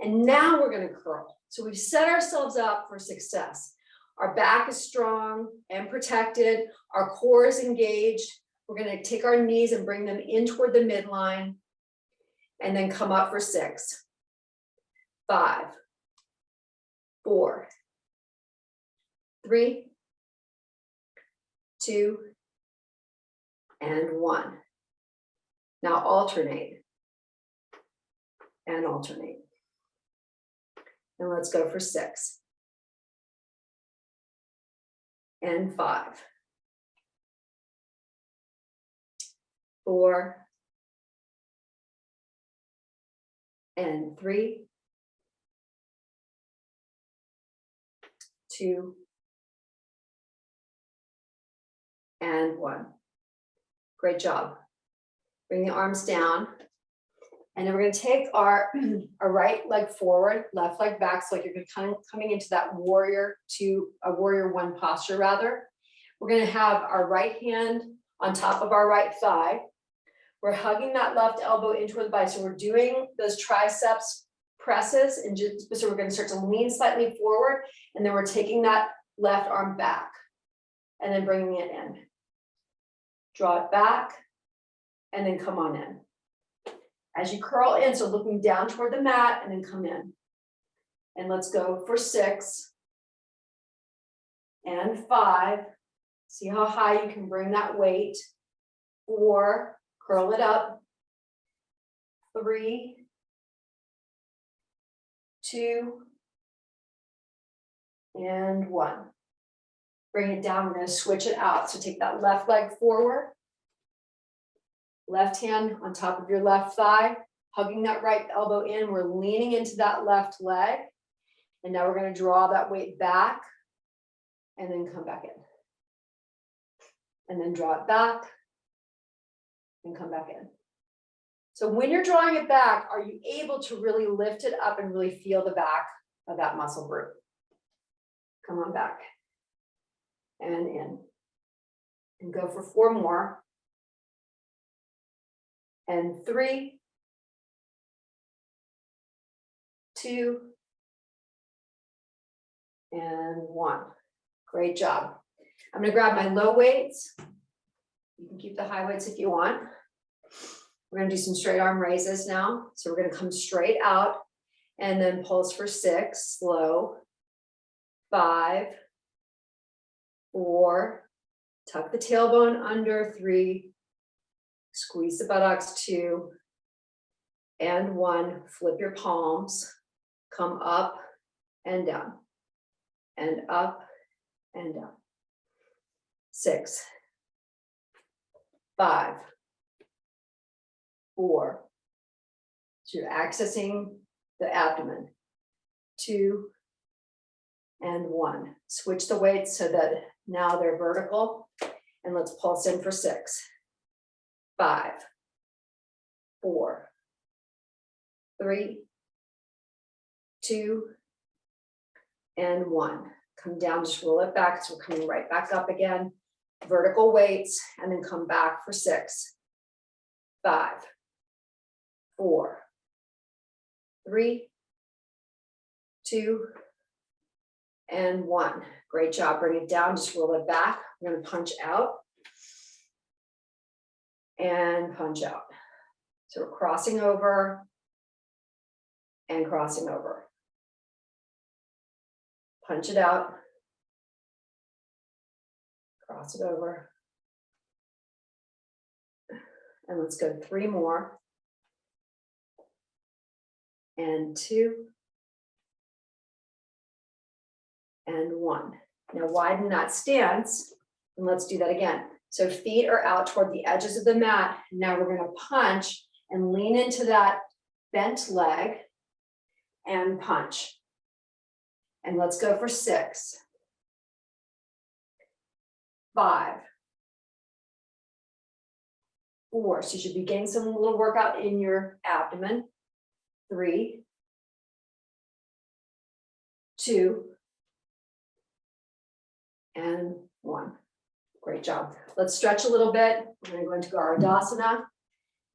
And now we're going to curl. So we've set ourselves up for success. Our back is strong and protected. Our core is engaged. We're going to take our knees and bring them in toward the midline. And then come up for 6, 5, 4, 3, 2, and 1. Now alternate and alternate. And let's go for 6 and 5, 4, and 3, 2, and 1. Great job. Bring the arms down. And then we're going to take our right leg forward, left leg back. So like you're coming into that warrior 1 posture rather. We're going to have our right hand on top of our right thigh. We're hugging that left elbow in toward the body. So we're doing those triceps presses. And just, so we're going to start to lean slightly forward. And then we're taking that left arm back and then bringing it in. Draw it back and then come on in. As you curl in, so looking down toward the mat and then come in. And let's go for 6 and 5. See how high you can bring that weight. 4, curl it up. 3, 2, and 1. Bring it down. We're going to switch it out. So take that left leg forward. Left hand on top of your left thigh, hugging that right elbow in. We're leaning into that left leg. And now we're going to draw that weight back and then come back in. And then draw it back and come back in. So when you're drawing it back, are you able to really lift it up and really feel the back of that muscle group? Come on back and in. And go for 4 more. And 3, 2, and 1. Great job. I'm going to grab my low weights. You can keep the high weights if you want. We're going to do some straight arm raises now. So we're going to come straight out and then pulse for 6, slow. 5, 4, tuck the tailbone under. 3, squeeze the buttocks. 2, and 1. Flip your palms, come up and down, and up and down. 6, 5, 4. So you're accessing the abdomen. 2 and 1. Switch the weights so that now they're vertical. And let's pulse in for 6, 5, 4, 3, 2, and 1. Come down, just roll it back. So we're coming right back up again. Vertical weights, and then come back for 6, 5, 4, 3, 2, and 1. Great job. Bring it down, just roll it back. We're going to punch out and punch out. So we're crossing over and crossing over. Punch it out. Cross it over. And let's go 3 more. And 2. And 1. Now widen that stance, and let's do that again. So feet are out toward the edges of the mat. Now we're going to punch and lean into that bent leg and punch. And let's go for 6, 5, 4. So you should be getting some little workout in your abdomen. 3, 2, and 1. Great job. Let's stretch a little bit. We're going to go into Garudasana,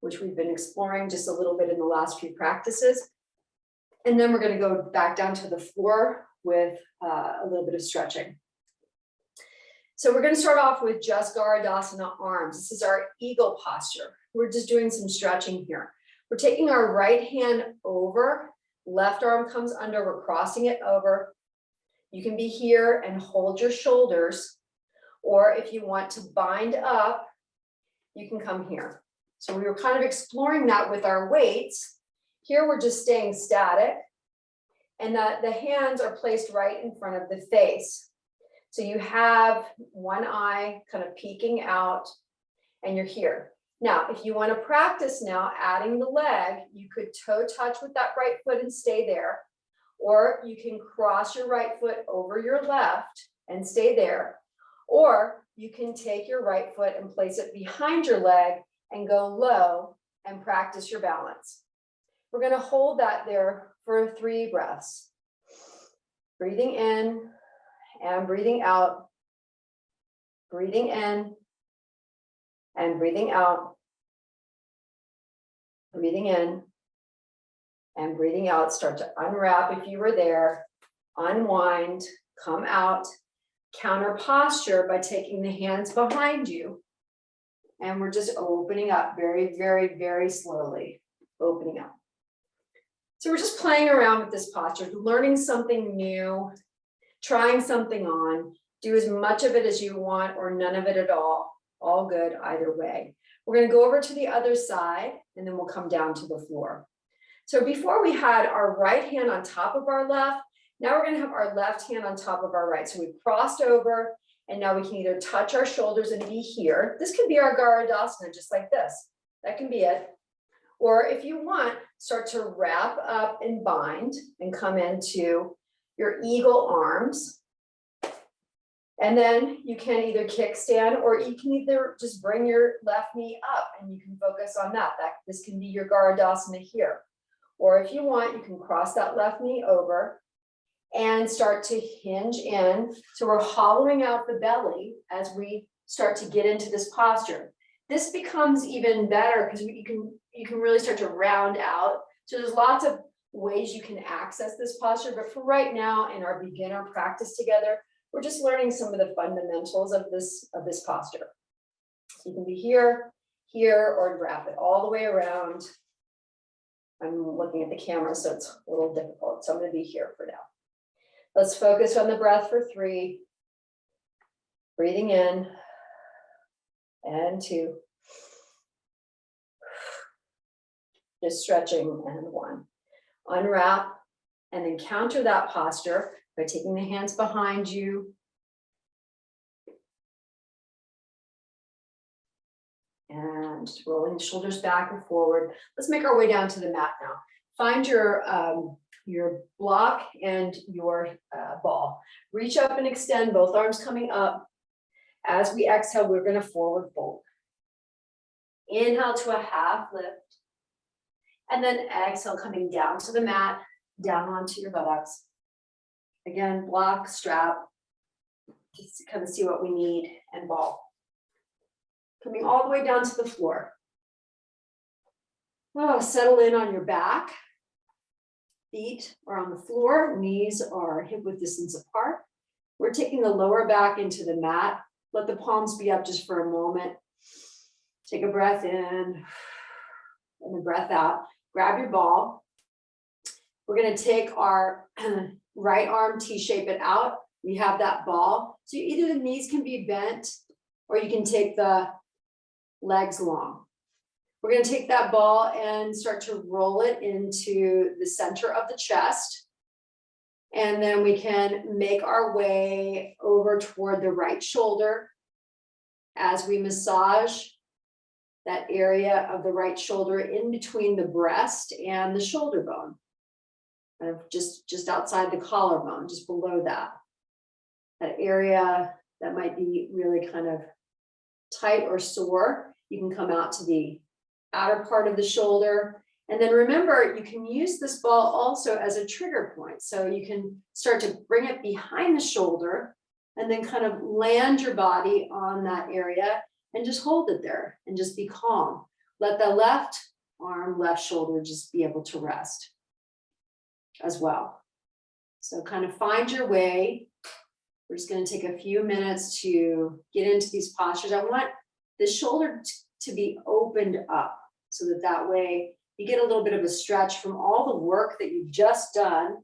which we've been exploring just a little bit in the last few practices. And then we're going to go back down to the floor with a little bit of stretching. So we're going to start off with just Garudasana arms. This is our eagle posture. We're just doing some stretching here. We're taking our right hand over, left arm comes under, we're crossing it over. You can be here and hold your shoulders, or if you want to bind up, you can come here. So we were kind of exploring that with our weights. Here we're just staying static, and that the hands are placed right in front of the face. So you have one eye kind of peeking out, and you're here. Now, if you want to practice now adding the leg, you could toe touch with that right foot and stay there. Or you can cross your right foot over your left and stay there. Or you can take your right foot and place it behind your leg and go low and practice your balance. We're going to hold that there for 3 breaths. Breathing in and breathing out. Breathing in and breathing out. Breathing in and breathing out. Start to unwrap if you were there. Unwind, come out. Counter posture by taking the hands behind you. And we're just opening up very, very, very slowly. Opening up. So we're just playing around with this posture, learning something new, trying something on. Do as much of it as you want or none of it at all. All good either way. We're going to go over to the other side and then we'll come down to the floor. So before we had our right hand on top of our left, now we're going to have our left hand on top of our right. So we've crossed over and now we can either touch our shoulders and be here. This can be our Garudasana, just like this. That can be it. Or if you want, start to wrap up and bind and come into your eagle arms. And then you can either kickstand or you can either just bring your left knee up and you can focus on that. This can be your Garudasana here. Or if you want, you can cross that left knee over and start to hinge in. So we're hollowing out the belly as we start to get into this posture. This becomes even better because you can really start to round out. So there's lots of ways you can access this posture, but for right now in our beginner practice together, we're just learning some of the fundamentals of this posture. So you can be here, here, or wrap it all the way around. I'm looking at the camera, so it's a little difficult. So I'm going to be here for now. Let's focus on the breath for 3. Breathing in and 2. just stretching, and 1. Unwrap, and then counter that posture by taking the hands behind you. And rolling the shoulders back and forward. Let's make our way down to the mat now. Find your block and your ball. Reach up and extend, both arms coming up. As we exhale, we're going to forward fold. Inhale to a half lift. And then exhale, coming down to the mat, down onto your buttocks. Again, block, strap, just to kind of see what we need, and ball. Coming all the way down to the floor. Oh, settle in on your back. Feet are on the floor, knees are hip width distance apart. We're taking the lower back into the mat. Let the palms be up just for a moment. Take a breath in and a breath out. Grab your ball. We're going to take our right arm, T-shape it out. We have that ball. So either the knees can be bent or you can take the legs long. We're going to take that ball and start to roll it into the center of the chest. And then we can make our way over toward the right shoulder as we massage that area of the right shoulder in between the breast and the shoulder bone. Kind of just outside the collarbone, just below that. That area that might be really kind of tight or sore, you can come out to the outer part of the shoulder. And then remember, you can use this ball also as a trigger point. So you can start to bring it behind the shoulder and then kind of land your body on that area and just hold it there and just be calm. Let the left arm, left shoulder just be able to rest as well. So kind of find your way. We're just going to take a few minutes to get into these postures. I want the shoulder to be opened up so that way you get a little bit of a stretch from all the work that you've just done.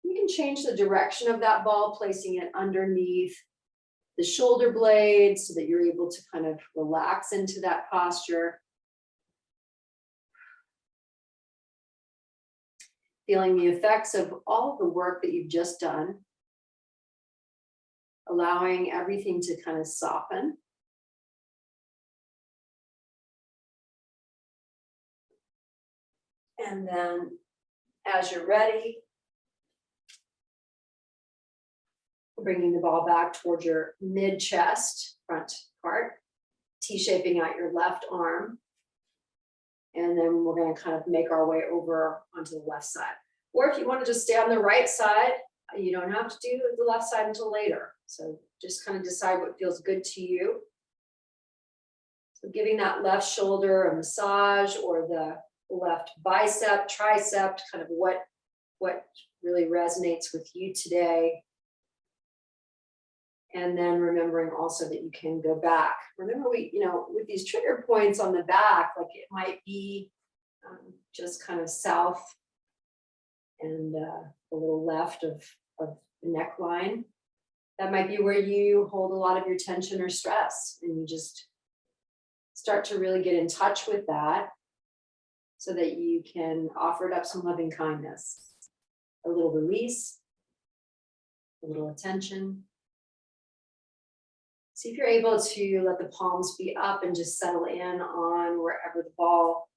You can change the direction of that ball, placing it underneath the shoulder blade so that you're able to kind of relax into that posture. Feeling the effects of all the work that you've just done. Allowing everything to kind of soften. And then as you're ready, bringing the ball back towards your mid-chest, front part, T-shaping out your left arm. And then we're going to kind of make our way over onto the left side. Or if you want to just stay on the right side, you don't have to do the left side until later. So just kind of decide what feels good to you. So giving that left shoulder a massage, or the left bicep, tricep, kind of what really resonates with you today. And then remembering also that you can go back. Remember, with these trigger points on the back, like it might be just kind of south and a little left of the neckline. That might be where you hold a lot of your tension or stress, and you just start to really get in touch with that so that you can offer it up some loving kindness, a little release, a little attention. See if you're able to let the palms be up and just settle in on wherever the ball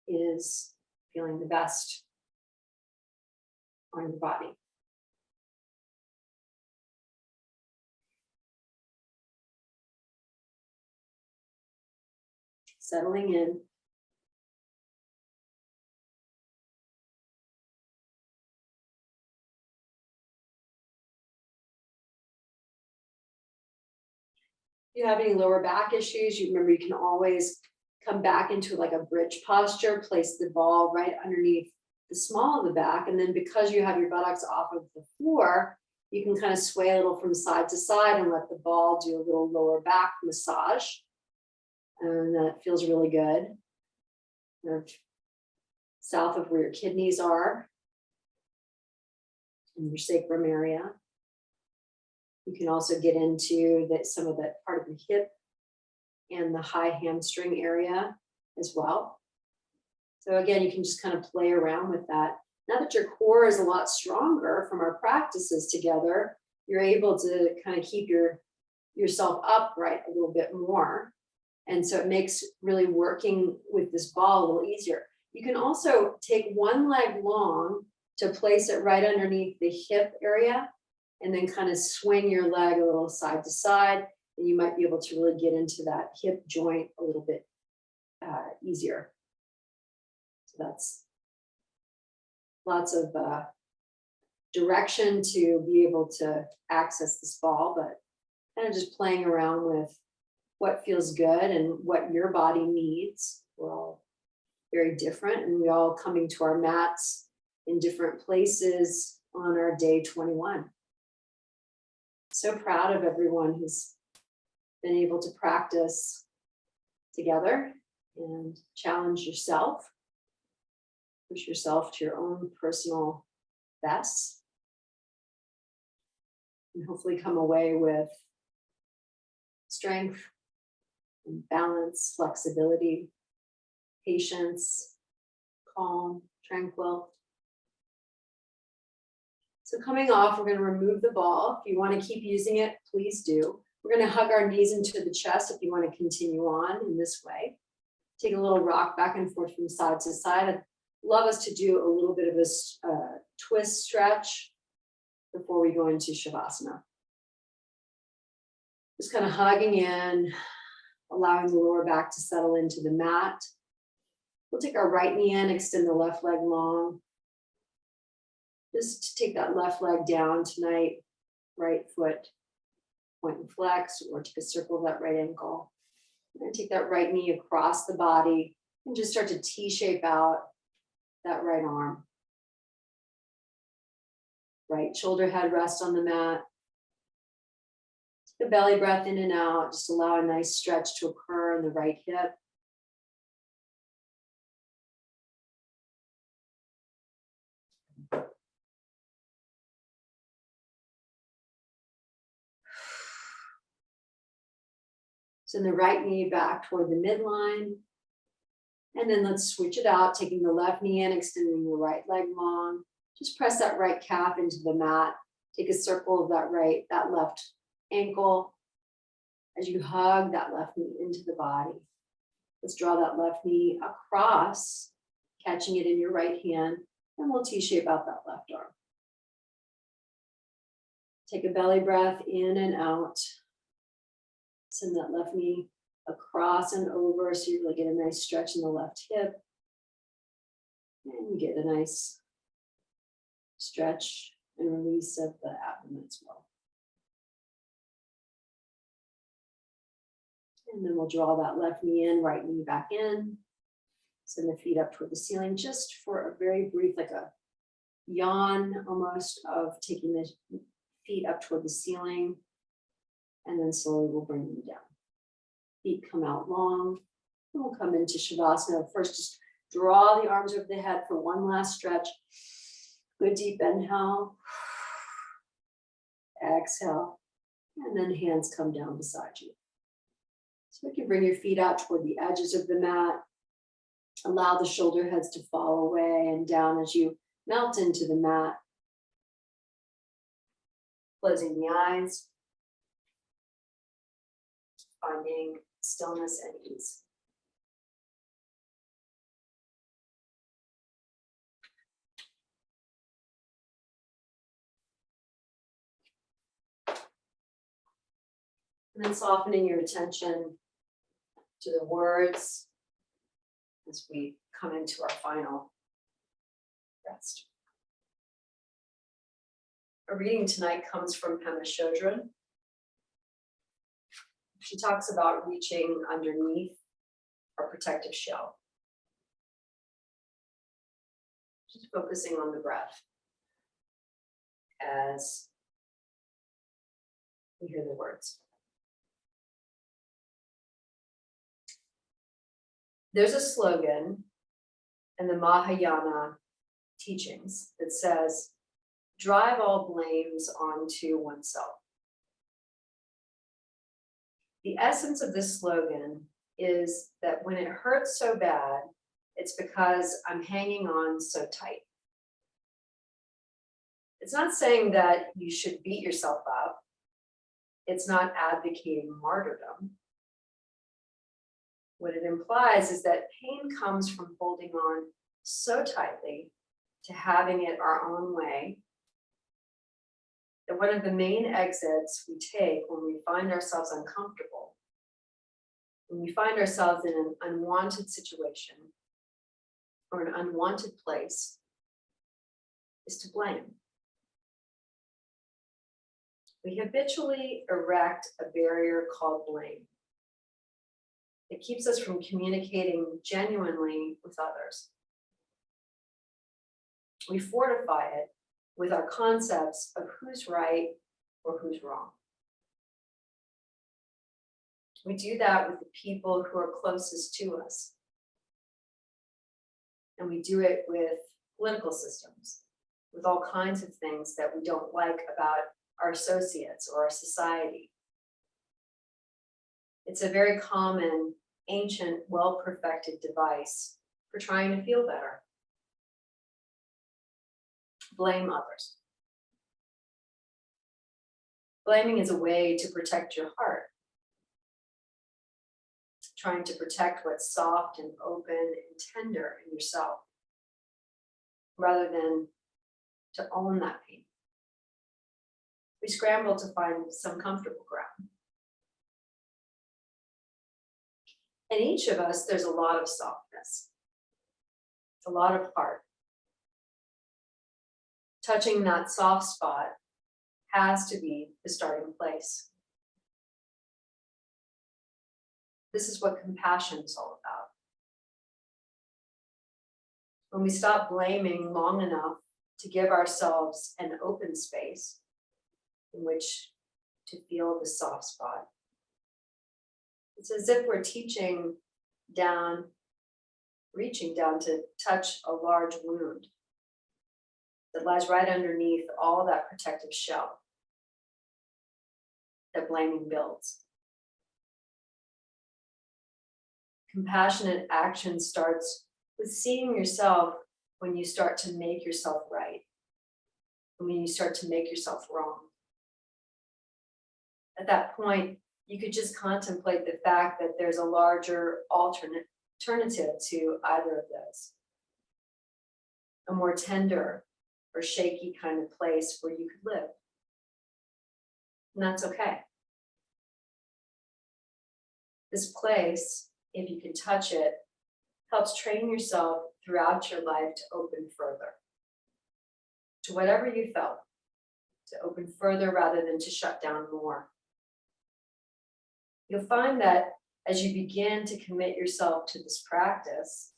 is feeling the best on your body. Settling in. If you have any lower back issues, you can always come back into like a bridge posture, place the ball right underneath the small of the back. And then because you have your buttocks off of the floor, you can kind of sway a little from side to side and let the ball do a little lower back massage. And that feels really good. South of where your kidneys are, in your sacrum area. You can also get into some of that part of the hip and the high hamstring area as well. So again, you can just kind of play around with that. Now that your core is a lot stronger from our practices together, you're able to kind of keep yourself upright a little bit more. And so it makes really working with this ball a little easier. You can also take one leg long to place it right underneath the hip area and then kind of swing your leg a little side to side. And you might be able to really get into that hip joint a little bit easier. So that's lots of direction to be able to access this ball, but kind of just playing around with what feels good and what your body needs. We're all very different, and we all coming to our mats in different places on our day 21. So proud of everyone who's been able to practice together and challenge yourself, push yourself to your own personal best, and hopefully come away with strength and balance, flexibility, patience, calm, tranquil. So coming off, we're going to remove the ball. If you want to keep using it, please do. We're going to hug our knees into the chest if you want to continue on in this way. Take a little rock back and forth from side to side. I'd love us to do a little bit of a twist stretch before we go into Shavasana. Just kind of hugging in, allowing the lower back to settle into the mat. We'll take our right knee in, extend the left leg long. Just take that left leg down tonight, right foot, point and flex, or take a circle of that right ankle. And take that right knee across the body and just start to T-shape out that right arm. Right shoulder head rest on the mat. Take a belly breath in and out. Just allow a nice stretch to occur in the right hip. Send the right knee back toward the midline. And then let's switch it out, taking the left knee in, extending the right leg long. Just press that right calf into the mat. Take a circle of that left ankle as you hug that left knee into the body. Let's draw that left knee across, catching it in your right hand, and we'll T-shape out that left arm. Take a belly breath in and out. Send that left knee across and over so you really get a nice stretch in the left hip. And you get a nice stretch and release of the abdomen as well. And then we'll draw that left knee in, right knee back in. Send the feet up toward the ceiling just for a very brief, like a yawn almost, of taking the feet up toward the ceiling. And then slowly we'll bring them down. Feet come out long. And we'll come into Shavasana. First, just draw the arms over the head for one last stretch. Good deep inhale. Exhale. And then hands come down beside you. So you can bring your feet out toward the edges of the mat. Allow the shoulder heads to fall away and down as you melt into the mat. Closing the eyes. Finding stillness and ease. And then softening your attention to the words as we come into our final rest. Our reading tonight comes from Pema Chodron. She talks about reaching underneath our protective shell. Just focusing on the breath as we hear the words. There's a slogan in the Mahayana teachings that says, drive all blames onto oneself. The essence of this slogan is that when it hurts so bad, It's because I'm hanging on so tight. It's not saying that you should beat yourself up. It's not advocating martyrdom. What it implies is that pain comes from holding on so tightly to having it our own way that one of the main exits we take when we find ourselves uncomfortable, when we find ourselves in an unwanted situation or an unwanted place, is to blame. We habitually erect a barrier called blame. It keeps us from communicating genuinely with others. We fortify it with our concepts of who's right or who's wrong. We do that with the people who are closest to us. And we do it with political systems, with all kinds of things that we don't like about our associates or our society. It's a very common, ancient, well-perfected device for trying to feel better. Blame others. Blaming is a way to protect your heart, trying to protect what's soft and open and tender in yourself, rather than to own that pain. We scramble to find some comfortable ground. In each of us, there's a lot of softness, a lot of heart. Touching that soft spot has to be the starting place. This is what compassion is all about. When we stop blaming long enough to give ourselves an open space in which to feel the soft spot, it's as if we're reaching down to touch a large wound that lies right underneath all that protective shell that blaming builds. Compassionate action starts with seeing yourself when you start to make yourself right, and when you start to make yourself wrong. At that point, you could just contemplate the fact that there's a larger alternative to either of those. A more tender or shaky kind of place where you could live. And that's okay. This place, if you can touch it, helps train yourself throughout your life to open further. To whatever you felt, to open further rather than to shut down more. You'll find that as you begin to commit yourself to this practice,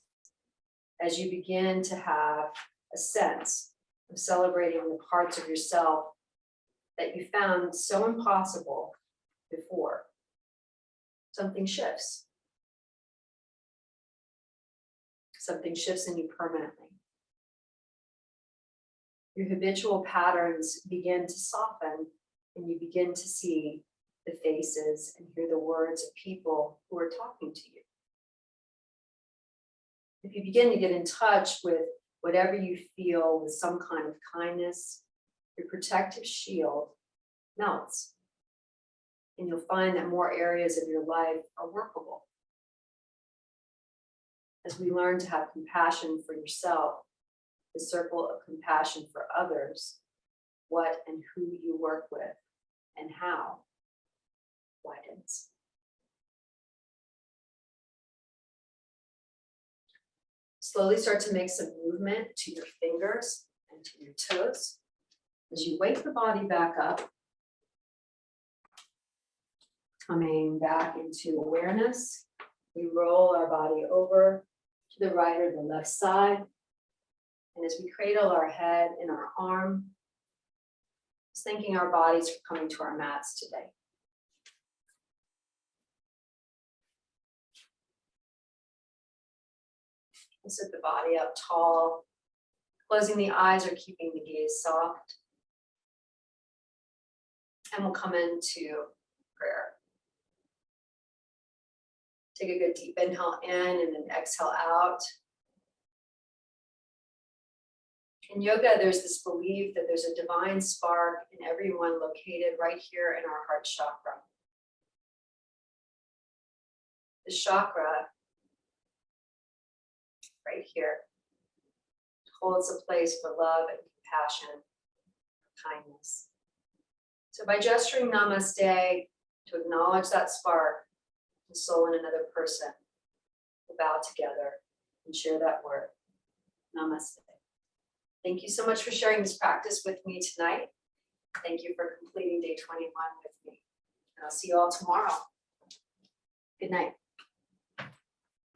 as you begin to have a sense of celebrating the parts of yourself that you found so impossible before, something shifts. Something shifts in you permanently. Your habitual patterns begin to soften, and you begin to see the faces and hear the words of people who are talking to you. If you begin to get in touch with whatever you feel with some kind of kindness, your protective shield melts. And you'll find that more areas of your life are workable. As we learn to have compassion for yourself, the circle of compassion for others, what and who you work with and how widens. Slowly start to make some movement to your fingers and to your toes. As you wake the body back up, coming back into awareness, we roll our body over to the right or the left side. And as we cradle our head in our arm, just thanking our bodies for coming to our mats today. We'll sit the body up tall, closing the eyes or keeping the gaze soft. And we'll come into prayer. Take a good deep inhale in and then exhale out. In yoga, there's this belief that there's a divine spark in everyone located right here in our heart chakra. The chakra right here holds a place for love and compassion, kindness. So by gesturing namaste to acknowledge that spark, the soul in another person, we'll bow together and share that word. Namaste. Thank you so much for sharing this practice with me tonight. Thank you for completing day 21 with me. And I'll see you all tomorrow. Good night.